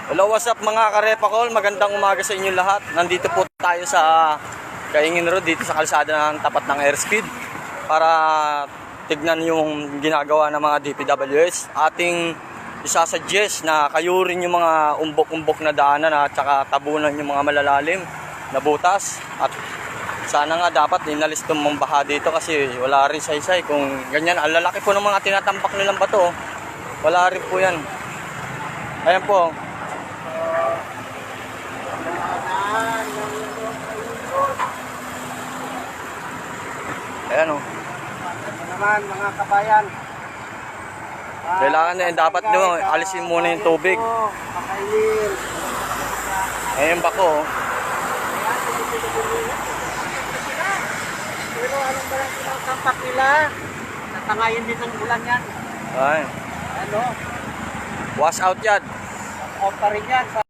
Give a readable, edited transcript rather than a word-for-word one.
Hello, what's up mga karepakol? Magandang umaga sa inyo lahat. Nandito po tayo sa Kaingin Road, dito sa kalsada ng tapat ng airspeed para tignan yung ginagawa ng mga DPWS. Ating isasuggest na kayurin yung mga umbok-umbok na daanan at saka tabunan yung mga malalalim na butas. At sana nga dapat inalis itong mga baha dito kasi wala rin saysay. Kung ganyan, ang lalaki po ng mga tinatampak nilang bato. Wala rin po yan. Ayan po. Ayan o. Naman mga kabayan. Kailangan na dapat nyo alisin muna yung tubig. Makailin. Ayan ba ko? Pero anong ba lang tinatampak nila? Natangayin din ng ulan yan. Ay. Ano? Wash out yan. Out pa rin yan.